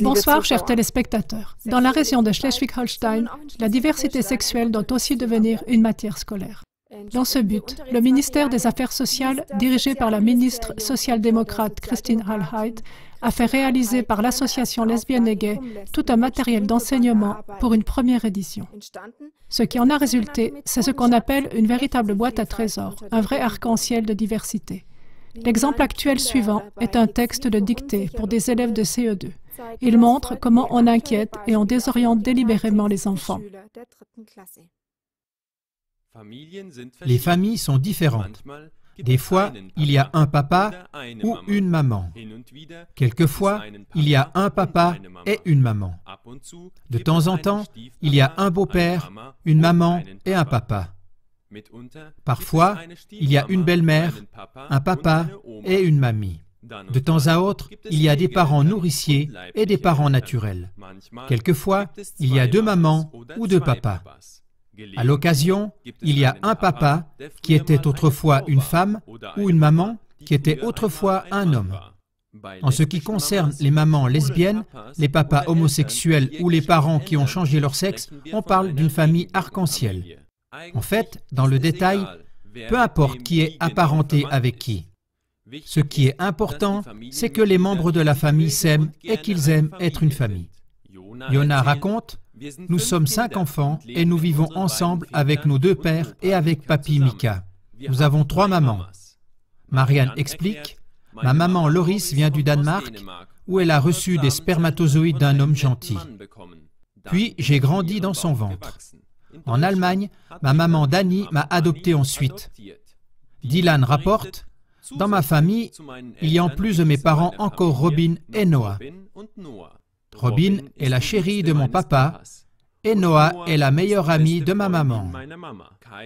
Bonsoir, chers téléspectateurs. Dans la région de Schleswig-Holstein, la diversité sexuelle doit aussi devenir une matière scolaire. Dans ce but, le ministère des Affaires sociales, dirigé par la ministre social-démocrate Christine Allheit, a fait réaliser par l'association Lesbiennes et Gays tout un matériel d'enseignement pour une première édition. Ce qui en a résulté, c'est ce qu'on appelle une véritable boîte à trésors, un vrai arc-en-ciel de diversité. L'exemple actuel suivant est un texte de dictée pour des élèves de CE2. Il montre comment on inquiète et on désoriente délibérément les enfants. Les familles sont différentes. Des fois, il y a un papa ou une maman. Quelquefois, il y a un papa et une maman. De temps en temps, il y a un beau-père, une maman et un papa. Parfois, il y a une belle-mère, un papa et une mamie. De temps à autre, il y a des parents nourriciers et des parents naturels. Quelquefois, il y a deux mamans ou deux papas. À l'occasion, il y a un papa qui était autrefois une femme ou une maman qui était autrefois un homme. En ce qui concerne les mamans lesbiennes, les papas homosexuels ou les parents qui ont changé leur sexe, on parle d'une famille arc-en-ciel. En fait, dans le détail, peu importe qui est apparenté avec qui. Ce qui est important, c'est que les membres de la famille s'aiment et qu'ils aiment être une famille. Yona raconte: « Nous sommes 5 enfants et nous vivons ensemble avec nos 2 pères et avec papy Mika. Nous avons 3 mamans. » Marianne explique: « Ma maman Loris vient du Danemark, où elle a reçu des spermatozoïdes d'un homme gentil. Puis j'ai grandi dans son ventre. En Allemagne, ma maman Dani m'a adopté ensuite. » Dylan rapporte: « Dans ma famille, il y a en plus de mes parents encore Robin et Noah. Robin est la chérie de mon papa et Noah est la meilleure amie de ma maman.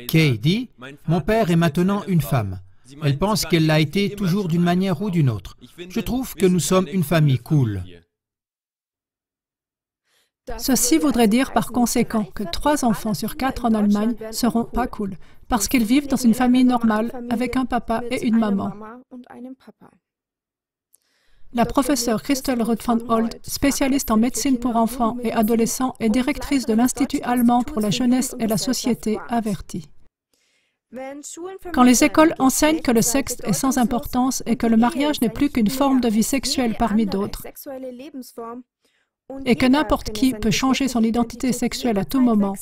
Kay dit: « Mon père est maintenant une femme. Elle pense qu'elle l'a été toujours d'une manière ou d'une autre. Je trouve que nous sommes une famille cool. » Ceci voudrait dire par conséquent que 3 enfants sur 4 en Allemagne seront pas cool, parce qu'ils vivent dans une famille normale avec un papa et une maman. La professeure Christel Ruth van Old, spécialiste en médecine pour enfants et adolescents et directrice de l'Institut allemand pour la jeunesse et la société, avertit. Quand les écoles enseignent que le sexe est sans importance et que le mariage n'est plus qu'une forme de vie sexuelle parmi d'autres, et que n'importe qui peut changer son identité sexuelle à tout moment,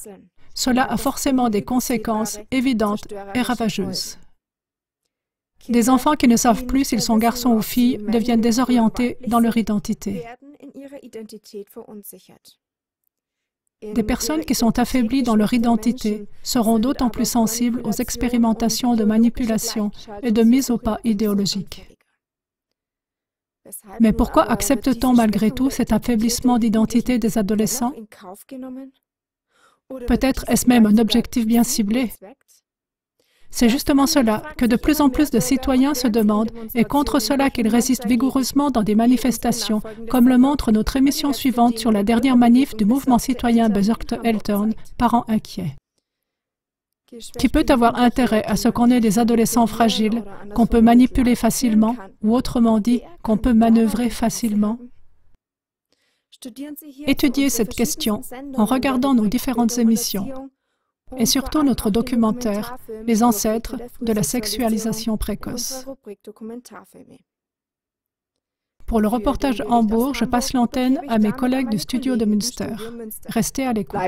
cela a forcément des conséquences évidentes et ravageuses. Des enfants qui ne savent plus s'ils sont garçons ou filles deviennent désorientés dans leur identité. Des personnes qui sont affaiblies dans leur identité seront d'autant plus sensibles aux expérimentations de manipulation et de mise au pas idéologique. Mais pourquoi accepte-t-on malgré tout cet affaiblissement d'identité des adolescents? Peut-être est-ce même un objectif bien ciblé. C'est justement cela que de plus en plus de citoyens se demandent et contre cela qu'ils résistent vigoureusement dans des manifestations, comme le montre notre émission suivante sur la dernière manif du mouvement citoyen Bezirkte-Eltern, Parents inquiets. Qui peut avoir intérêt à ce qu'on ait des adolescents fragiles, qu'on peut manipuler facilement, ou autrement dit, qu'on peut manœuvrer facilement? Étudiez cette question en regardant nos différentes émissions, et surtout notre documentaire « Les ancêtres de la sexualisation précoce ». Pour le reportage Hambourg, je passe l'antenne à mes collègues du studio de Münster. Restez à l'écoute.